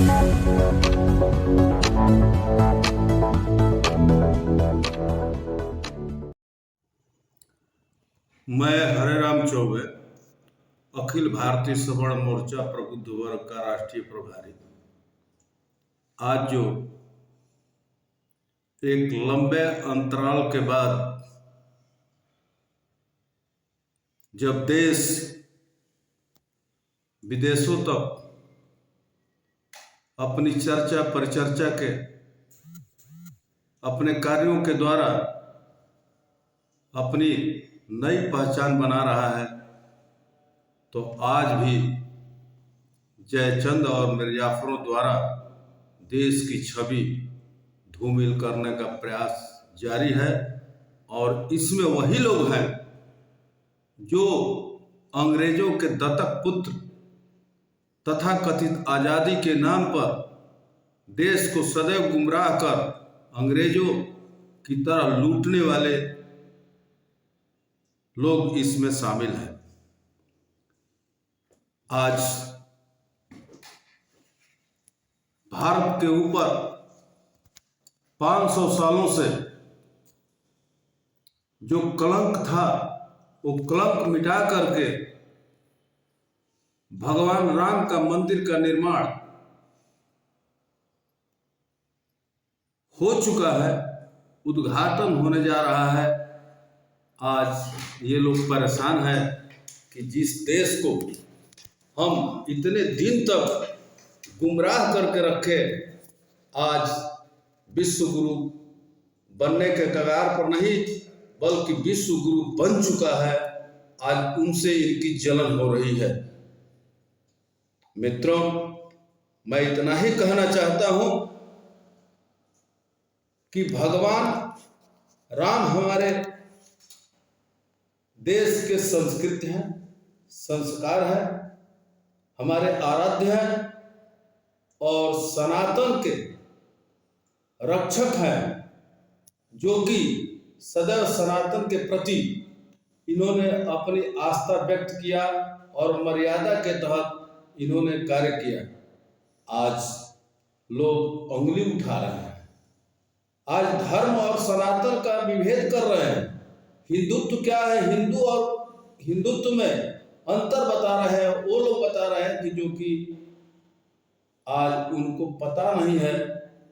मैं हरेराम चौबे, अखिल भारतीय सवर्ण मोर्चा प्रबुद्ध वर्ग का राष्ट्रीय प्रभारी, आज जो एक लंबे अंतराल के बाद जब देश विदेशों तक अपनी चर्चा परिचर्चा के अपने कार्यों के द्वारा अपनी नई पहचान बना रहा है, तो आज भी जयचंद और मिर्जाफरों द्वारा देश की छवि धूमिल करने का प्रयास जारी है। और इसमें वही लोग हैं जो अंग्रेजों के दत्तक पुत्र तथा कथित आज़ादी के नाम पर देश को सदैव गुमराह कर अंग्रेजों की तरह लूटने वाले लोग इसमें शामिल हैं। आज भारत के ऊपर 500 सालों से जो कलंक था, वो कलंक मिटा करके भगवान राम का मंदिर का निर्माण हो चुका है, उद्घाटन होने जा रहा है। आज ये लोग परेशान हैं कि जिस देश को हम इतने दिन तक गुमराह करके रखे, आज विश्व गुरु बनने के कगार पर नहीं बल्कि विश्व गुरु बन चुका है, आज उनसे इनकी जलन हो रही है। मित्रों, मैं इतना ही कहना चाहता हूं कि भगवान राम हमारे देश के संस्कृति हैं, संस्कार है, हमारे आराध्य हैं और सनातन के रक्षक हैं, जो कि सदैव सनातन के प्रति इन्होंने अपनी आस्था व्यक्त किया और मर्यादा के तहत इन्होंने कार्य किया। आज लोग उंगली उठा रहे हैं, आज धर्म और सनातन का विभेद कर रहे हैं। हिंदुत्व क्या है, हिंदू और हिंदुत्व में अंतर बता रहे हैं वो लोग, बता रहे हैं कि जो कि आज उनको पता नहीं है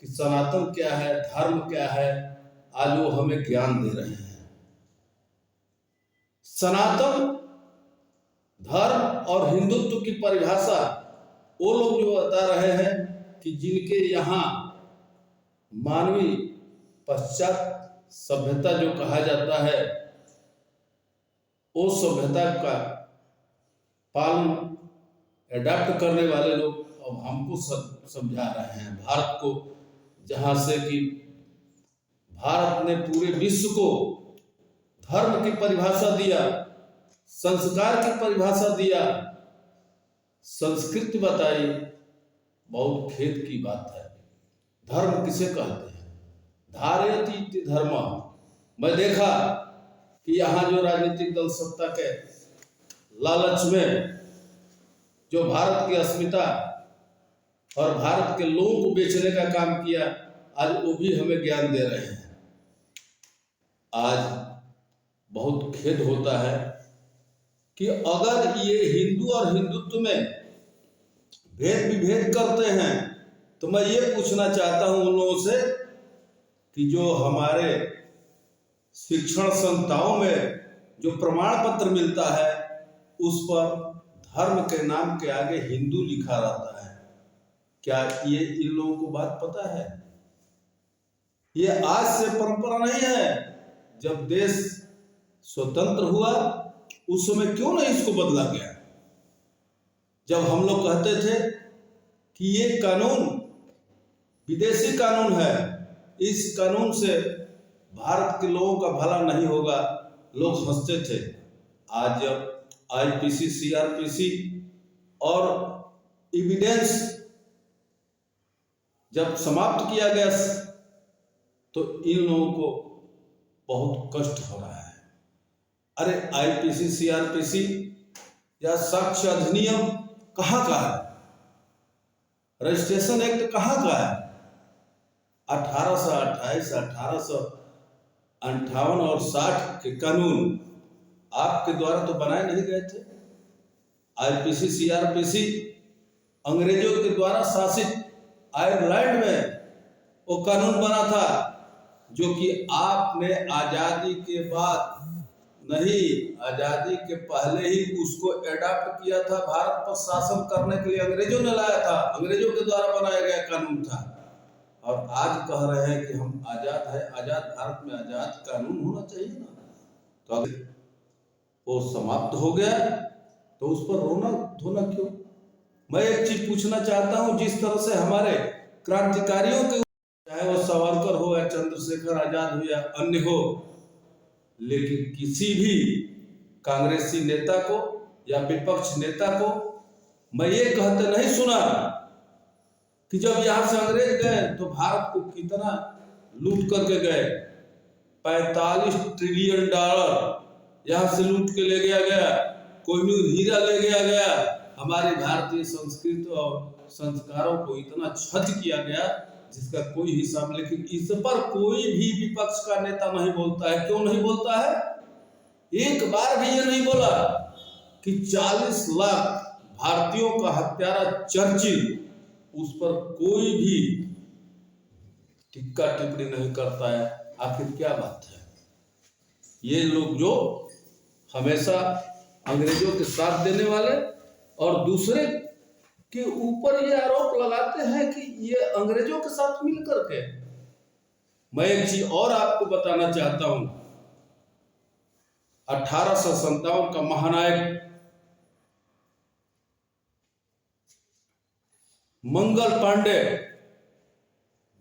कि सनातन क्या है, धर्म क्या है। आज वो हमें ज्ञान दे रहे हैं। सनातन धर्म और हिंदुत्व की परिभाषा वो लोग जो बता रहे हैं कि जिनके यहाँ मानवीय पश्चात सभ्यता जो कहा जाता है, वो सभ्यता का पालन एडाप्ट करने वाले लोग अब हमको समझा रहे हैं। भारत को, जहाँ से कि भारत ने पूरे विश्व को धर्म की परिभाषा दिया, संस्कार की परिभाषा दिया, संस्कृति बताई। बहुत खेद की बात है। धर्म किसे कहते हैं? धारयति इति धर्म। मैं देखा कि यहाँ जो राजनीतिक दल सत्ता के लालच में जो भारत की अस्मिता और भारत के लोगों को बेचने का काम किया, आज वो भी हमें ज्ञान दे रहे हैं। आज बहुत खेद होता है कि अगर ये हिंदू और हिंदुत्व में भेद विभेद करते हैं, तो मैं ये पूछना चाहता हूं उन लोगों से कि जो हमारे शिक्षण संस्थाओं में जो प्रमाण पत्र मिलता है, उस पर धर्म के नाम के आगे हिंदू लिखा रहता है। क्या ये इन लोगों को बात पता है? ये आज से परंपरा नहीं है। जब देश स्वतंत्र हुआ उस समय क्यों नहीं इसको बदला गया? जब हम लोग कहते थे कि ये कानून विदेशी कानून है, इस कानून से भारत के लोगों का भला नहीं होगा, लोग हंसते थे। आज जब आईपीसी, सीआरपीसी और एविडेंस जब समाप्त किया गया, तो इन लोगों को बहुत कष्ट हो रहा है। अरे आईपीसी, सीआरपीसी या साक्ष्य अधिनियम कहाँ का है? रजिस्ट्रेशन एक्ट कहाँ का है? 1828, 1858 और 60 के कानून आपके द्वारा तो बनाए नहीं गए थे। आईपीसी, सीआरपीसी अंग्रेजों के द्वारा शासित आयरलैंड में वो कानून बना था, जो कि आपने आजादी के बाद नहीं, आजादी के पहले ही उसको एडॉप्ट किया था। भारत पर शासन करने के लिए अंग्रेजों ने लाया था, अंग्रेजों के द्वारा बनाया गया कानून था। और आज कह रहे हैं कि हम आजाद है। आजाद भारत में आजाद कानून होना चाहिए ना। तो अगर वो समाप्त हो गया तो उस पर रोना धोना क्यों? मैं एक चीज पूछना चाहता हूं, जिस तरह से हमारे क्रांतिकारियों के, चाहे वो सावरकर हो या चंद्रशेखर आजाद हो या अन्य हो, लेकिन किसी भी कांग्रेसी नेता को या विपक्ष नेता को मैं ये कहते नहीं सुना कि जब यहां से अंग्रेज गए तो भारत को कितना लूट करके गए। 45 ट्रिलियन डॉलर यहां से लूट के ले गया गया, कोहिनूर हीरा ले गया गया, हमारी भारतीय संस्कृति और संस्कारों को इतना क्षति किया गया जिसका कोई हिसाब। लेकिन इस पर कोई भी विपक्ष का नेता नहीं बोलता है। क्यों नहीं बोलता है? एक बार भी ये नहीं बोला कि 40 लाख भारतीयों का हत्यारा चर्चिल, उस पर कोई भी टिक्का टिप्पणी नहीं करता है। आखिर क्या बात है? ये लोग जो हमेशा अंग्रेजों के साथ देने वाले और दूसरे के ऊपर ये आरोप लगाते हैं कि ये अंग्रेजों के साथ मिलकर के। मैं एक चीज और आपको बताना चाहता हूं, 1857 का महानायक मंगल पांडे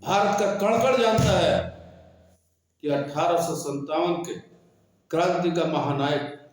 भारत का कण-कण जानता है कि 1857 के क्रांति का महानायक,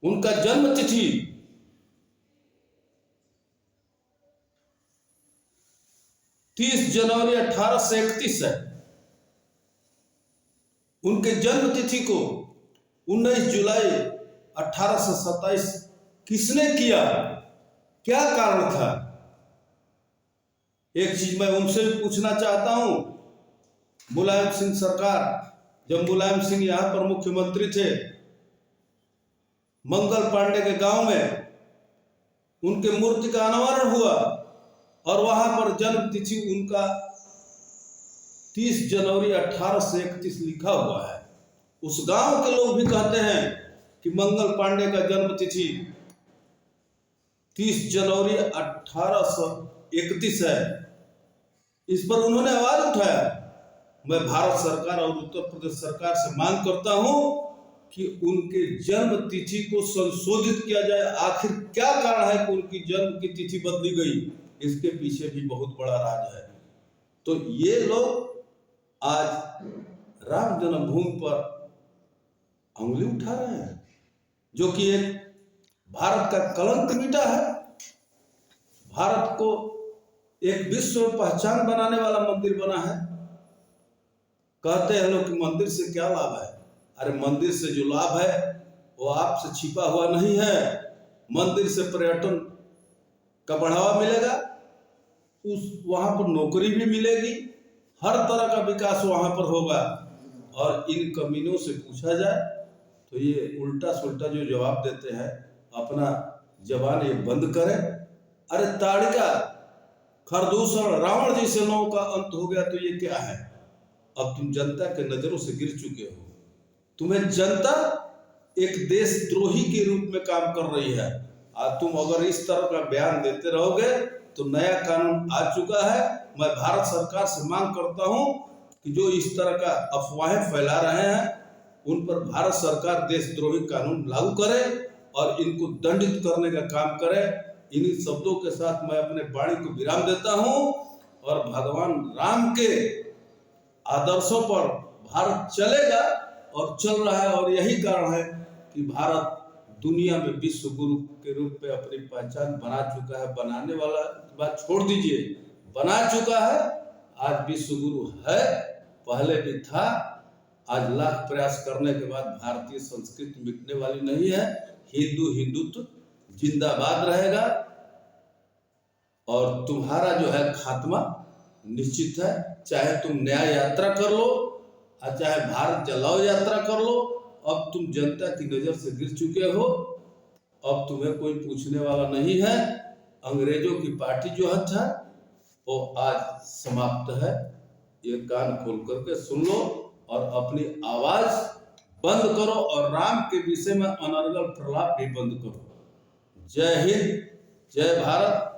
उनका जन्म तिथि 30 जनवरी 1831 है। उनके जन्म तिथि को 19 जुलाई 1827 किसने किया? क्या कारण था? एक चीज मैं उनसे भी पूछना चाहता हूं, मुलायम सिंह सरकार, जब मुलायम सिंह यहां पर मुख्यमंत्री थे, मंगल पांडे के गांव में उनके मूर्ति का अनावरण हुआ और वहां पर जन्म तिथि उनका 30 जनवरी 1831 लिखा हुआ है। उस गांव के लोग भी कहते हैं कि मंगल पांडे का जन्म तिथि 30 जनवरी 1831 है। इस पर उन्होंने आवाज उठाया। मैं भारत सरकार और उत्तर प्रदेश सरकार से मांग करता हूं कि उनके जन्म तिथि को संशोधित किया जाए। आखिर क्या कारण है कि उनकी जन्म की तिथि बदली गई? इसके पीछे भी बहुत बड़ा राज है। तो ये लोग आज राम जन्मभूमि पर उंगली उठा रहे हैं, जो कि एक भारत का कलंक मिटा है। भारत को एक विश्व में पहचान बनाने वाला मंदिर बना है। कहते हैं लोग कि मंदिर से क्या लाभ है? अरे मंदिर से जो लाभ है वो आपसे छिपा हुआ नहीं है। मंदिर से पर्यटन का बढ़ावा मिलेगा, वहां पर नौकरी भी मिलेगी, हर तरह का विकास वहां पर होगा। और इन कमीनों से पूछा जाए तो ये उल्टा सुल्टा जो जवाब देते हैं, अपना जबान ये बंद करें। अरे ताड़िका, खरदूषण, रावण जैसे लोगों का अंत हो गया तो ये क्या है? अब तुम जनता के नजरों से गिर चुके हो। तुम्हें जनता एक देशद्रोही के रूप में काम कर रही है। तुम अगर इस तरह का बयान देते रहोगे तो नया कानून आ चुका है। मैं भारत सरकार से मांग करता हूं कि जो इस तरह का अफवाहें फैला रहे हैं उन पर भारत सरकार देशद्रोही कानून लागू करे और इनको दंडित करने का काम करे। इन्हीं शब्दों के साथ मैं अपने वाणी को विराम देता हूं और भगवान राम के आदर्शों पर भारत चलेगा और चल रहा है। और यही कारण है कि भारत दुनिया में विश्व गुरु के रूप में अपनी पहचान बना चुका है। बनाने वाला बात छोड़ दीजिए, बना चुका है। आज विश्व गुरु है, पहले भी था। आज लाख प्रयास करने के बाद भारतीय संस्कृति मिटने वाली नहीं है। हिंदुत्व जिंदाबाद रहेगा। और तुम्हारा जो है खात्मा निश्चित है। चाहे तुम न्याय यात्रा कर लो और चाहे भारत जलाओ यात्रा कर लो, अब तुम जनता की नजर से गिर चुके हो। अब तुम्हें कोई पूछने वाला नहीं है। अंग्रेजों की पार्टी जो है था वो आज समाप्त है। ये कान खोल करके सुन लो और अपनी आवाज बंद करो और राम के विषय में अनर्गल प्रलाप भी बंद करो। जय हिंद, जय भारत।